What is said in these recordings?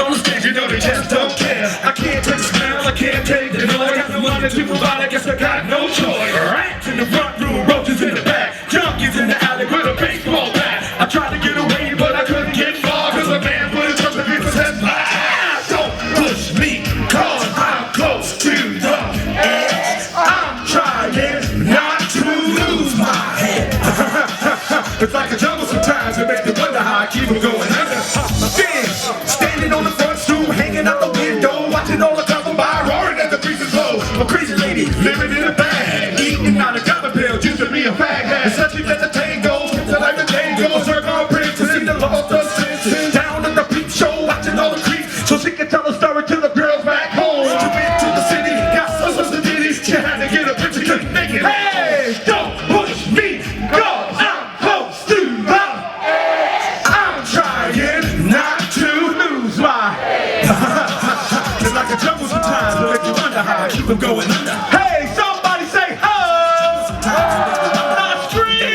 on the stage, you know they just don't care. I can't take the smell, I can't take the noise. I got no money to provide, I guess I got no choice. Rats in the front room, roaches in the back, junkies in the alley with a baseball bat. I tried to get away, but I couldn't get far, cause a man put his trust in me and said, don't push me, cause I'm close to the edge. I'm trying not to lose my head. It's like a jungle sometimes, it makes me wonder how I keep them going under. Standing on the front stoop, hanging out the window, watching all the cars go by, roaring as the breezes blow. A crazy lady living in a bag, eating out of dollar bills, used to be a fag hat. And such as the tango, till like the tango, circle bricks to see the lost of senses. Down at the peep show, watching all the creeps, so she can tell the story to the girls back home. She went to the city, got some of the ditties, she had to get a picture, couldn't make it. Hey, don't push me, cause I'm close to the edge. I'm trying not to lose my head. It's like a jungle sometimes, it makes you wonder how I keep them going under. Hey, somebody say oh! Scream!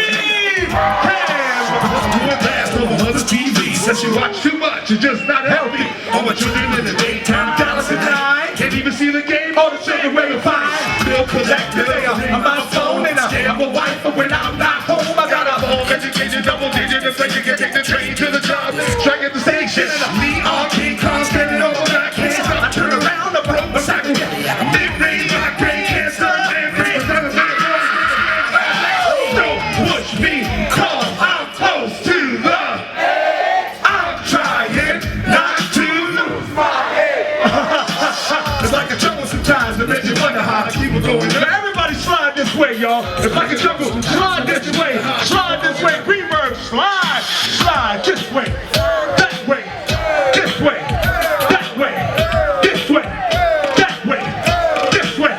TV. Says she watch too much, it's just not healthy. All my children in the daytime, Dallas at night. Can't even see the game, all the children waiting fine. Bill collector, I'm on the phone and I'm a wife, but when I'm not home, I got a home education, double digit, and so you can take the train to the job, strike at the station. Me all King Kong, standing over that can't stop. I turn around, I broke my cycle. Mid-range, my brain can't stop. Don't push me, cause I'm close to the it's like a jungle sometimes, it makes you wonder how to keep it going. Everybody slide this way, y'all. It's like a jungle. Slide this way. Slide this way. Reverb. Slide. Slide this way. That way. This way. That way. This way. That way. This way.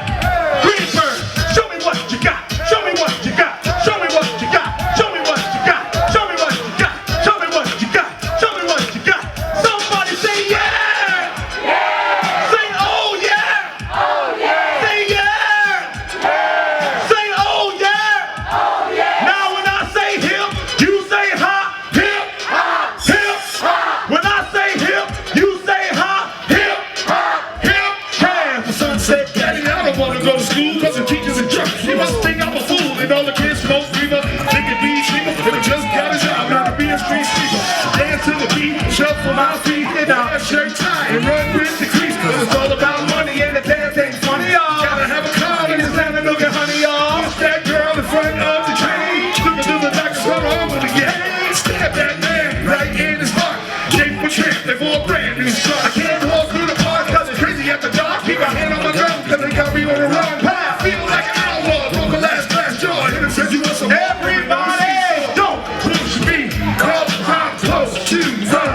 Reverb. Show me what you got. Show me what you got. Show me what you got. Show me what you got. Show me what you got. Show me what you got. Show me what you got. Somebody say yeah. Shuffle my feet and I'll shirt tie and run with the crease. It's all about money and the dance ain't funny, y'all. Gotta have a car and it's time to look at honey, y'all. Push that girl in front of the train. Look at the doctor, run over the game. Stab that man right in his heart. Jake for champ, they for a brand new start. I can't walk through the park cause it's crazy at the dark. Keep my hand on my gun cause they got me on the wrong path. Feel like an outlaw, broke a last glass jaw. Hit him says you want some. Everybody, don't push me cause I'm close to the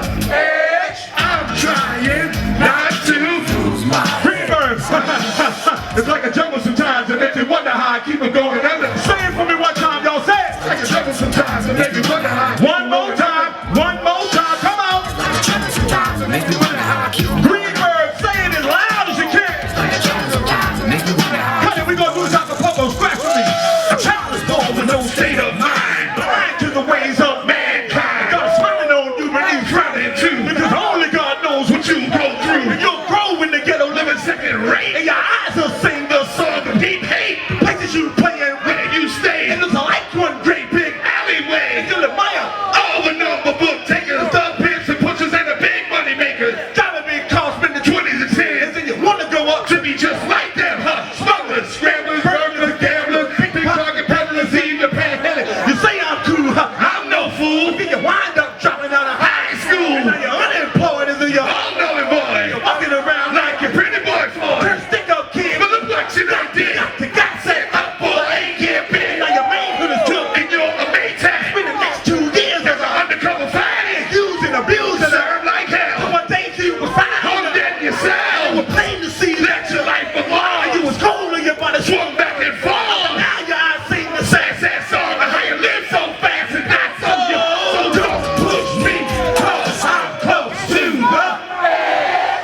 it's like a jungle sometimes, it makes me wonder how I keep it going under. Say it for me one time, y'all say it. It's like a jungle sometimes, it makes me wonder how I keep one more time, come on. It's like a jungle sometimes, it makes me wonder how I keep it going. Greenberg, say it as loud as you can. It's like a jungle sometimes, it makes me wonder how I keep it going. We gonna do Dr. Popo, scratch for me. A child is born with no state of mind, blind to the ways of mankind. God smiling on you, but he's frowning too, because only God knows what you go through. And you'll grow in the ghetto, living second rate. And your eyes will sing the song of deep hate. Places you play and where you stay. And it's like one great big alleyway. And you'll admire all the number book takers, the pimps and pushers and the big money makers. Driving big cars, spending 20s and 10s. And you want to go up to be just like them, huh? Smugglers, scramblers, burglars, gamblers, pickpocket peddlers, even panhandling. You say I'm cool, huh? I'm no fool. Then you wind up dropping out of high school. And now you're unemployed as a all-knowing boy. You're walking around like your pretty boy for it. Stick up kid, but look what you done did. You got set up for a KEMP. Now your manhood is took and you're a Maytag. Spend the next 2 years as an undercover fighter. Used and abused and served like hell. But one day you was fine. Harder than yourself. You were plain to see that your life was long. You was cold and your body swung back and forth. Now your eyes sing the sad, sad song of how you live so fast and not so young. So don't push me, cause I'm close to the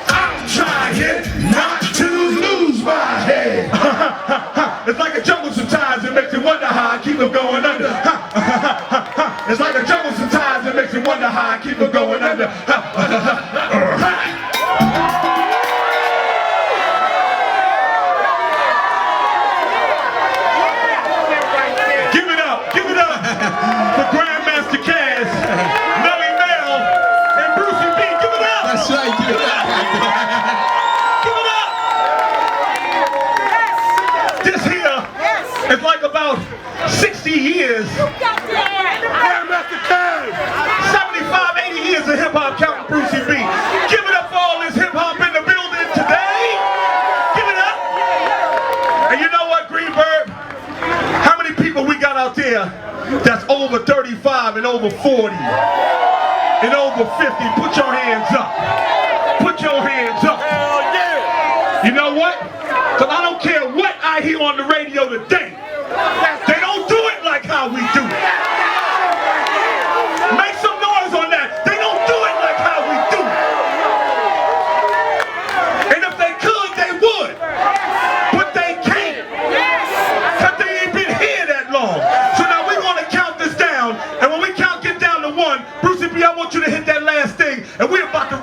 I'm trying not to lose my head. It's like a jungle sometimes, it makes you wonder how I keep it going under. It's like a jungle sometimes, it makes you wonder how I keep it going under. That's right, give it up. Give it up! This here is like about 60 years. 75, 80 years of hip-hop counting Brucey B. Give it up for all this hip-hop in the building today. Give it up. And you know what, Greenberg? How many people we got out there that's over 35 and over 40 and over 50? Put your hands up. Put your hands up. Hell yeah. You know what? Because I don't care what I hear on the radio today. They don't do it like how we do it. Make some noise on that. They don't do it like how we do it. And if they could, they would. But they can't. Because they ain't been here that long. So now we want to count this down. And when we get down to 1, Brucey B, I want you to hit that last thing. And we're about to